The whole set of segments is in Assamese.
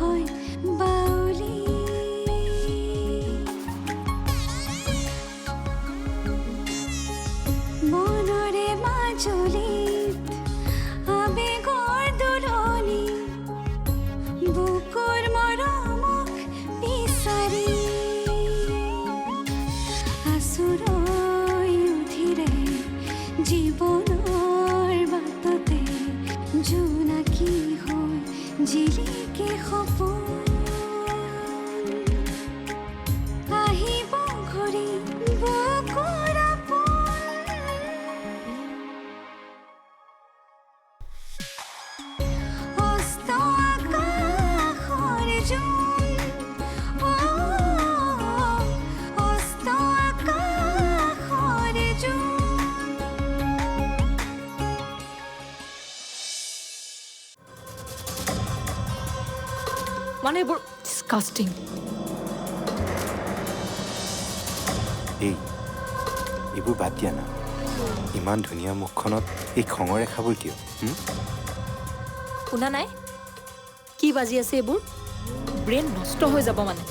হয় বাউলি মনৰে মাজুলীত আবেগৰ দুলনি বুকুৰ মৰমক বিচাৰি আচুৰৈ উঠিৰে জীৱনৰ বাটতে জোনাকী হৈ জিলিকে সপোন আহিব ঘূৰি বুকুৰ অস্ত আকাশৰ জোন অস্ত আকাশৰ জোন মানে এইবোৰ ডিসকাস্টিং। এইবোৰ বাদ দিয়া না। ইমান ধুনীয়া মুখখনত এই খঙৰ ৰেখাবোৰ কিয়? শুনা নাই কি বাজি আছে এইবোৰ? ব্ৰেইন নষ্ট হৈ যাব মানে।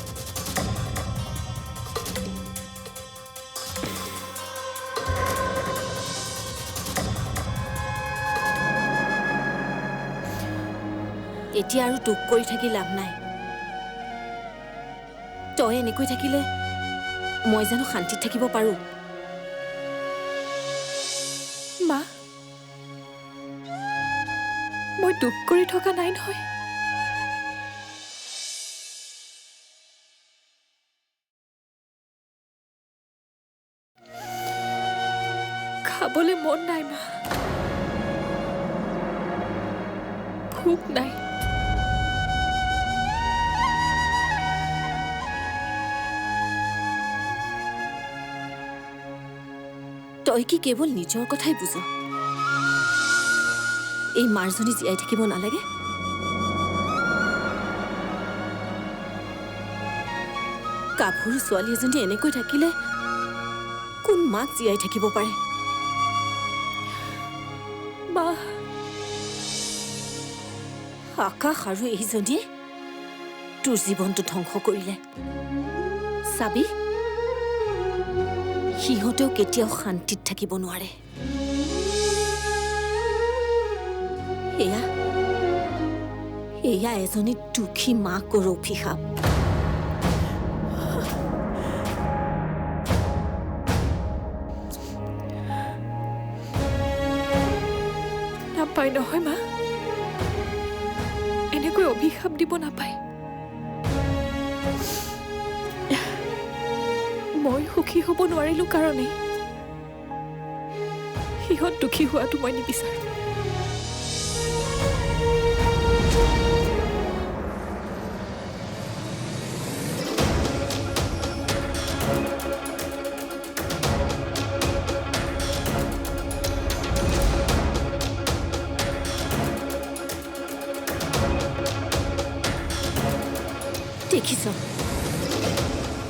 এতিয়া আৰু দুখ কৰি থাকি লাভ নাই। তই এনেকৈ থাকিলে মই জানো শান্তিত থাকিব পাৰোঁ? মা মই দুখ কৰি থকা নাই নহয়। খাবলৈ মন নাই মা, ভোক নাই। তই কি কেৱল নিজৰ কথাই বুজ? এই মাৰজনী জীয়াই থাকিব নালাগে? গাভৰু ছোৱালী এজনী এনেকৈ থাকিলে কোন মাক জীয়াই থাকিব পাৰে? মা আকাশ আৰু এইজনীয়ে তোৰ জীৱনটো ধ্বংস কৰিলে। চাবি সিহঁতেও কেতিয়াও শান্তিত থাকিব নোৱাৰে। এয়া এজনী দুখী মাকৰ অভিশাপ। নাপায় নহয় মা, এনেকৈ অভিশাপ দিব নাপায়। মই সুখী হ'ব নোৱাৰিলো কাৰণেই সিহঁত দুখী হোৱাটো মই নিবিচাৰোঁ। দেখিছ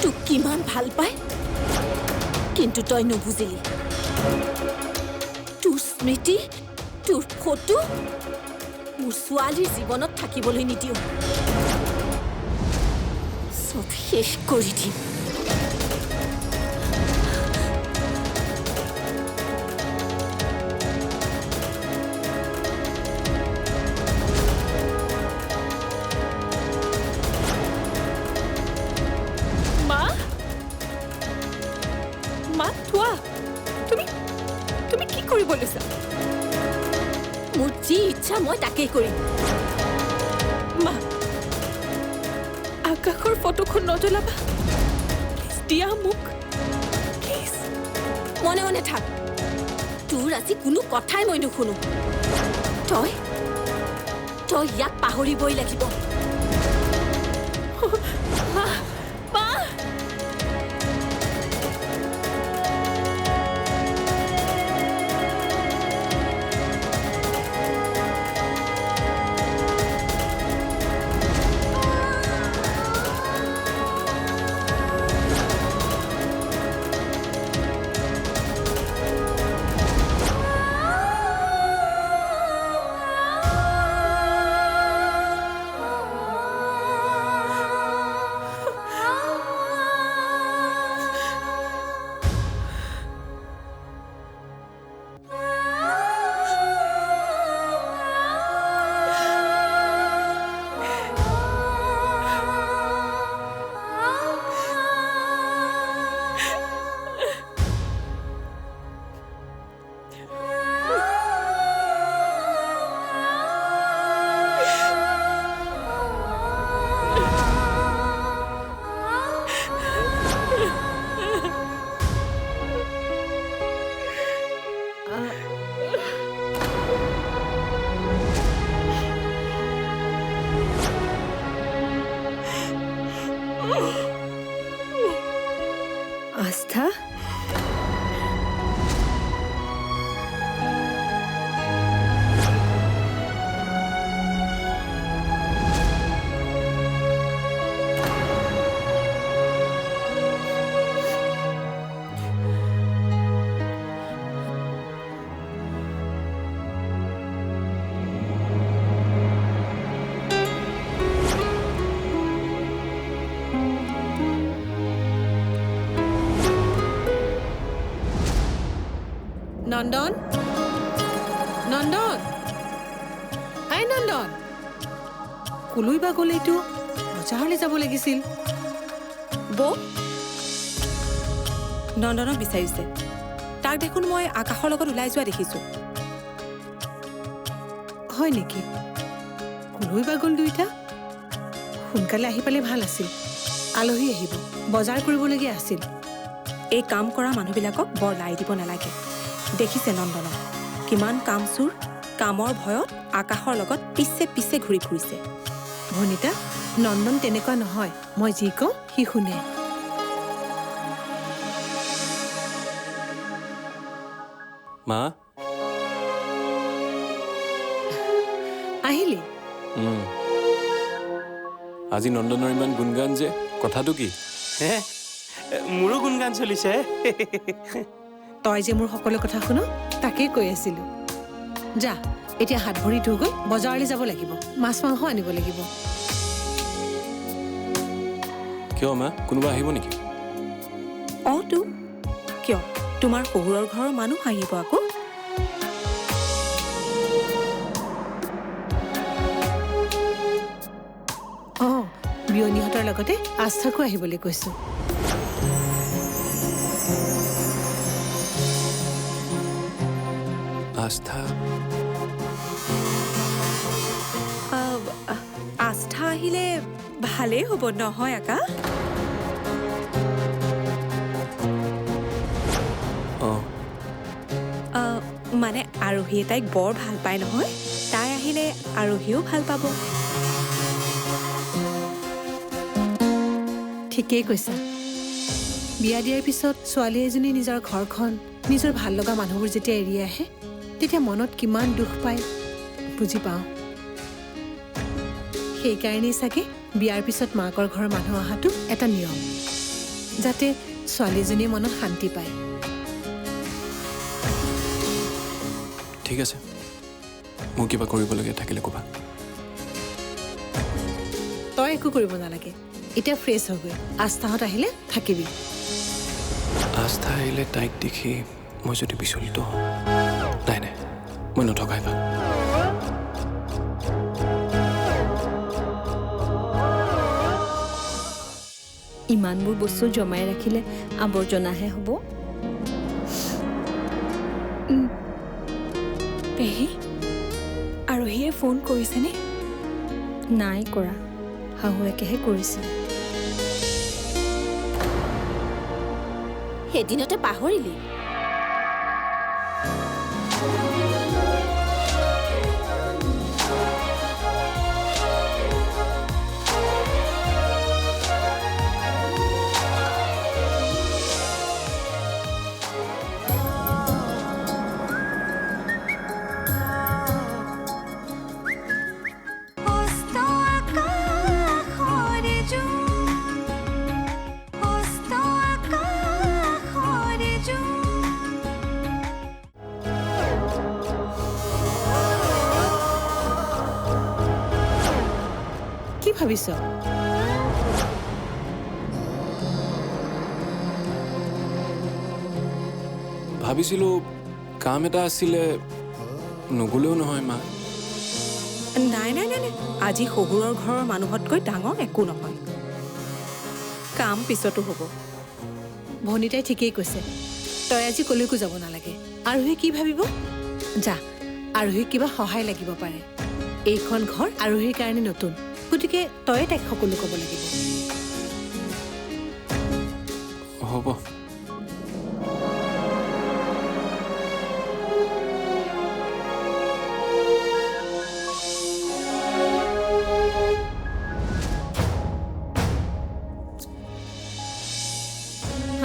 তোক কিমান ভাল পায়, কিন্তু তই নুবুজিলি। তোৰ স্মৃতি, তোৰ ফটো মোৰ ছোৱালীৰ জীৱনত থাকিবলৈ নিদিওঁ। চব শেষ কৰি দিম। তুমি কি কৰিব লৈছা? মোৰ যি ইচ্ছা মই তাকেই কৰিম। মা আকাশৰ ফটোখন নজ্বলাবা প্লিজ, দিয়া মোক প্লিজ। মনে মনে থাক, তোৰ আজি কোনো কথাই মই নুশুনো। তই ইয়াক পাহৰিবই লাগিব। মা মা আস্থা নন্দন নন্দন আই নন্দন কলৈ বা গ'ল এইটো বজাৰলৈ যাব লাগিছিল বৌ নন্দনক বিচাৰিছে তাক দেখোন মই আকাশৰ লগত ওলাই যোৱা দেখিছোঁ হয় নেকি কলৈ বা গ'ল দুইটা সোনকালে আহি পালে ভাল আছিল আলহী আহিব বজাৰ কৰিবলগীয়া আছিল এই কাম কৰা মানুহবিলাকক বৰ লাই দিব নালাগে দেখিছে নন্দনক কিমান কামচোৰ কামৰ ভয়ত আকাশৰ লগত পিছে পিছে ঘূৰি ফুৰিছে ভনিতা নন্দন তেনেকুৱা নহয় মই যি কওঁ সি শুনে মা আহিলি আজি নন্দনৰ ইমান গুণগান যে কথাটো কি হে মোৰো গুণগান চলিছে তই যে মোৰ সকলো কথা শুনো তাকেই কৈ আছিলো যা এতিয়া হাত ভৰি ধুই গৈ বজাৰলৈ যাব লাগিব মাছ মাংস আনিব লাগিব কিয় মা কোনোবা আহিব নেকি অঁ তো কিয় তোমাৰ শহুৰৰ ঘৰৰ মানুহ আহিব আকৌ অঁ বিয়নীহঁতৰ লগতে আস্থাকো আহিবলৈ কৈছো আস্থা আস্থা আহিলে ভালেই হ'ব নহয় আকাশ অঁ মানে আৰোহীয়ে তাইক বৰ ভাল পায় নহয় তাই আহিলে আৰোহীও ভাল পাব ঠিকেই কৈছা বিয়া দিয়াৰ পিছত ছোৱালী এজনী নিজৰ ঘৰখন নিজৰ ভাল লগা মানুহবোৰ যেতিয়া এৰি আহে তেতিয়া মনত কিমান দুখ পায় বুজি পাওঁ সেইকাৰণেই চাগে বিয়াৰ পিছত মাকৰ ঘৰৰ মানুহ অহাটো এটা নিয়ম যাতে ছোৱালীজনীয়ে মনত শান্তি পায় ঠিক আছে মোৰ কিবা কৰিবলগীয়া থাকিলে ক'বা তই একো কৰিব নালাগে এতিয়া ফ্ৰেছ হৈ গৈ আস্থাহঁত আহিলে থাকিবি আস্থা আহিলে তাইক দেখি মই যদি বিচলিত হওঁ নাই নাই মই নথকাই ভাল ইমানবোৰ বস্তু জমাই ৰাখিলে আৱৰ্জনাহে হ'ব পেহী আৰোহীয়ে ফোন কৰিছেনে নাই কৰা শাহুৱেকেহে কৰিছে সেইদিনতে পাহৰিলি অস্ত আকাশৰ জোন অস্ত আকাশৰ জোন কি ভাবিছ ভাবিছিলোঁ কাম এটা আছিলে নগ'লেও নহয় মা নাই নাই নাই নাই আজি শহুৰৰ ঘৰৰ মানুহতকৈ ডাঙৰ একো নহয় কাম পিছতো হ'ব ভনিতাই ঠিকেই কৈছে তই আজি কলৈকো যাব নালাগে আৰোহী কি ভাবিব? যা, আৰোহীক কিবা সহায় লাগিব পাৰে। এইখন ঘৰ আৰোহীৰ কাৰণে নতুন, গতিকে তয়ে তাইক সকলো ক'ব লাগিব। হ'ব।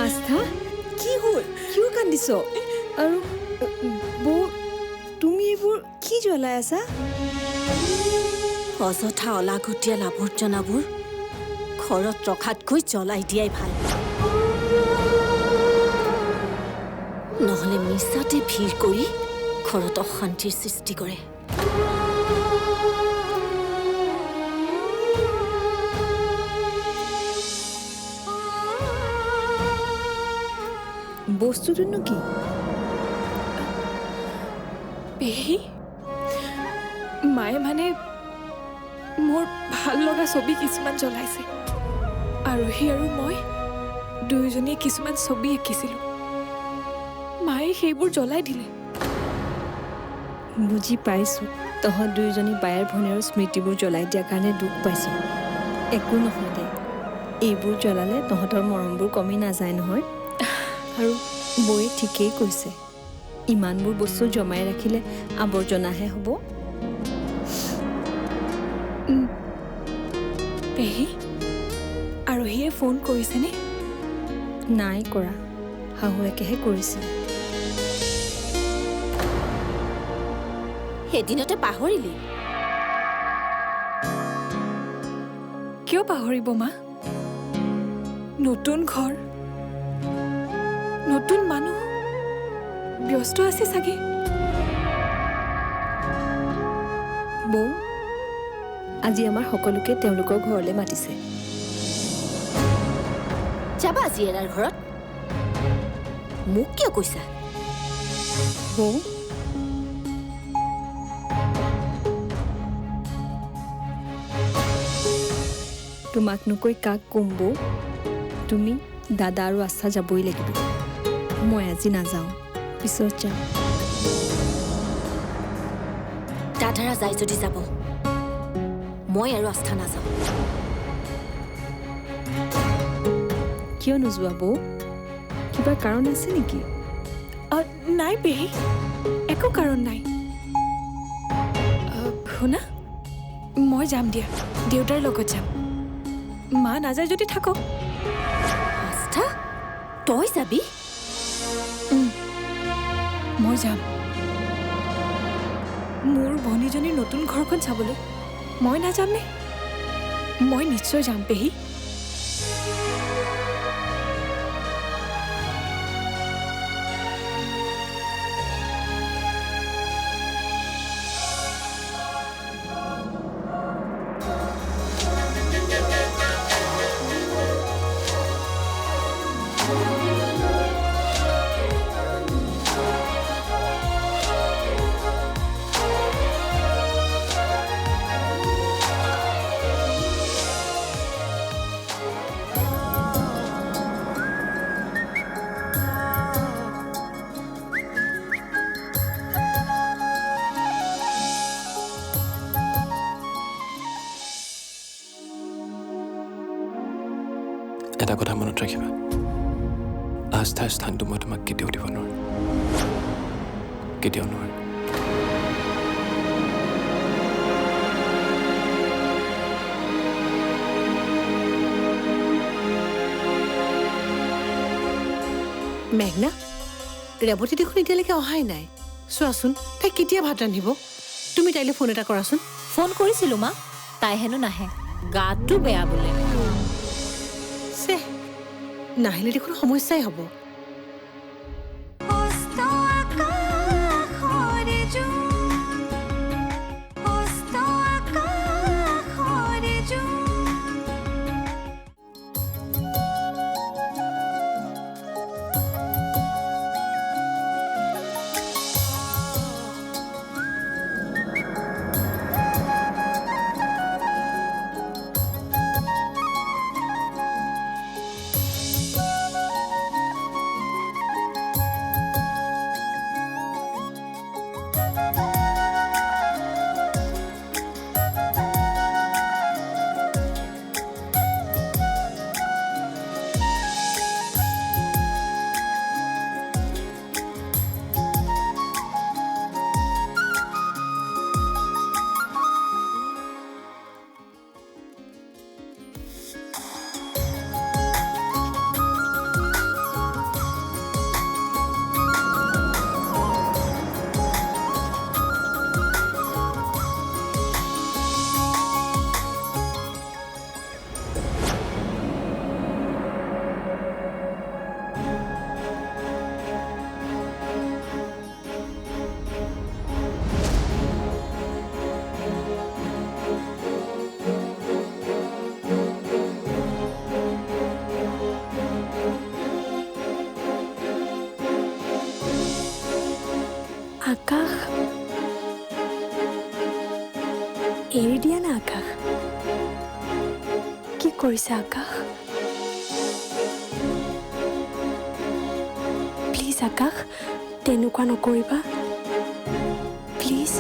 আস্থা কি হ'ল? কিয় কান্দিছ? আৰু বৌ তুমি এইবোৰ কি জ্বলাই আছা? অযথা অলাগতীয়াল আৱৰ্জনাবোৰ ঘৰত ৰখাতকৈ জ্বলাই দিয়াই ভাল। নহ'লে মিছাতে ভিৰ কৰি ঘৰত অশান্তিৰ সৃষ্টি কৰে। বস্তুটোনো কি? পেহী মায়ে মানে মোৰ ভাল লগা ছবি কিছুমান জ্বলাইছে। আৰোহী আৰু মই দুয়োজনীয়ে কিছুমান ছবি আঁকিছিলোঁ। মায়ে সেইবোৰ জ্বলাই দিলে। বুজি পাইছোঁ, তহঁত দুয়োজনী বায়েৰ ভনীৰ স্মৃতিবোৰ জ্বলাই দিয়াৰ কাৰণে দুখ পাইছোঁ। একো নহয় দে, এইবোৰ জ্বলালে তহঁতৰ মৰমবোৰ কমি নাযায় নহয়। আৰু বৌয়ে ঠিকেই কৈছে, ইমানবোৰ বস্তু জমাই ৰাখিলে আৱৰ্জনাহে হ'ব। পেহী আৰোহীয়ে ফোন কৰিছেনে? নাই কৰা, শাহুৱেকেহে কৰিছিল। সেইদিনতে পাহৰিলি? কিয় পাহৰিব মা? নতুন ঘৰ, নতুন মানুহ, ব্যস্ত আছে চাগে। বৌ আজি আমাৰ সকলোকে তেওঁলোকৰ ঘৰলৈ মাতিছে। যাবা আজি এৰাৰ ঘৰত? মোক কিয় কৈছা? বৌ তোমাক নকৈ কাক ক'ম বৌ? তুমি দাদা আৰু আস্থা যাবই লাগিব। মই আজি নাযাওঁ, পিছত যাম। দাদাৰা যায় যদি যাব, মই আৰু আস্থা নাযাওঁ। কিয় নোযোৱা বৌ? কিবা কাৰণ আছে নেকি? নাই পেহী, একো কাৰণ নাই। শুনা, মই যাম দিয়া, দেউতাৰ লগত যাম। মা নাযায় যদি থাকক। আস্থা, তই যাবি? মই যাম মোৰ ভনীজনীৰ নতুন ঘৰখন চাবলৈ। মই নাযামনে? মই নিশ্চয় যাম পেহী। এটা কথা মনত ৰাখিবা, আস্থাৰ স্থানটো মই তোমাক কেতিয়াও দিব নোৱাৰোঁ, কেতিয়াও নোৱাৰোঁ। মেঘনা, ৰেৱতী দেখোন এতিয়ালৈকে অহাই নাই। চোৱাচোন তাই কেতিয়া ভাত ৰান্ধিব? তুমি তাইলৈ ফোন এটা কৰাচোন। ফোন কৰিছিলোঁ মা, তাই হেনো নাহে, গাটো বেয়া বোলে। নাহিলে দেখোন সমস্যাই হ'ব। অস্ত আকাশৰে জোন, অস্ত আকাশৰে জোন। আকাশ এৰি দিয়া না আকাশ কি কৰিছে আকাশ প্লিজ আকাশ তেনেকুৱা নকৰিবা প্লিজ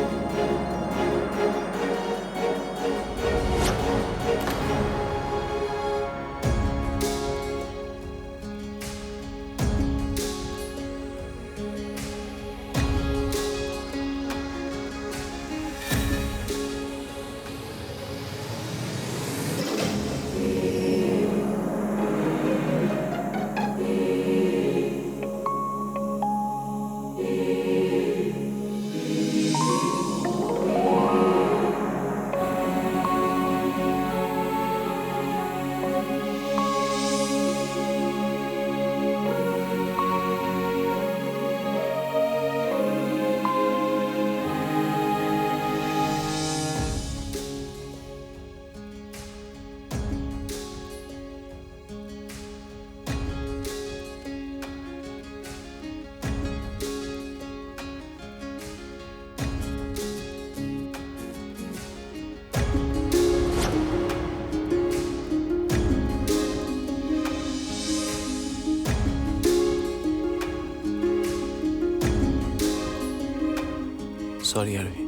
সৰি আৰোহী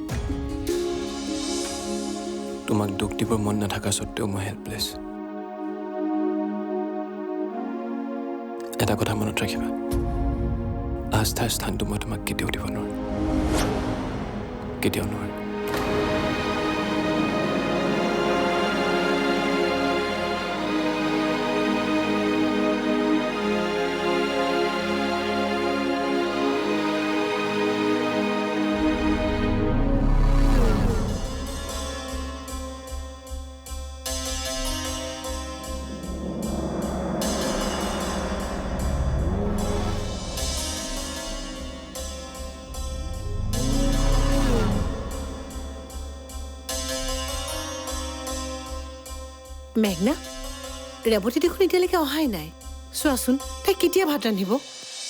তোমাক দুখ দিবৰ মন নাথাকা সত্ত্বেও মই হেল্পলেছ এটা কথা মনত ৰাখিবা আস্থাৰ স্থানটো মই তোমাক কেতিয়াও দিব নোৱাৰো কেতিয়াও নোৱাৰো মেঘনা ৰেৱতী দেখোন এতিয়ালৈকে অহাই নাই চোৱাচোন তাই কেতিয়া ভাত ৰান্ধিব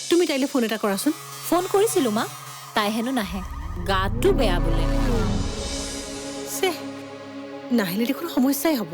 তুমি তাইলৈ ফোন এটা কৰাচোন ফোন কৰিছিলোঁ মা তাই হেনো নাহে গাটো বেয়া বোলে নাহিলে দেখোন সমস্যাই হ'ব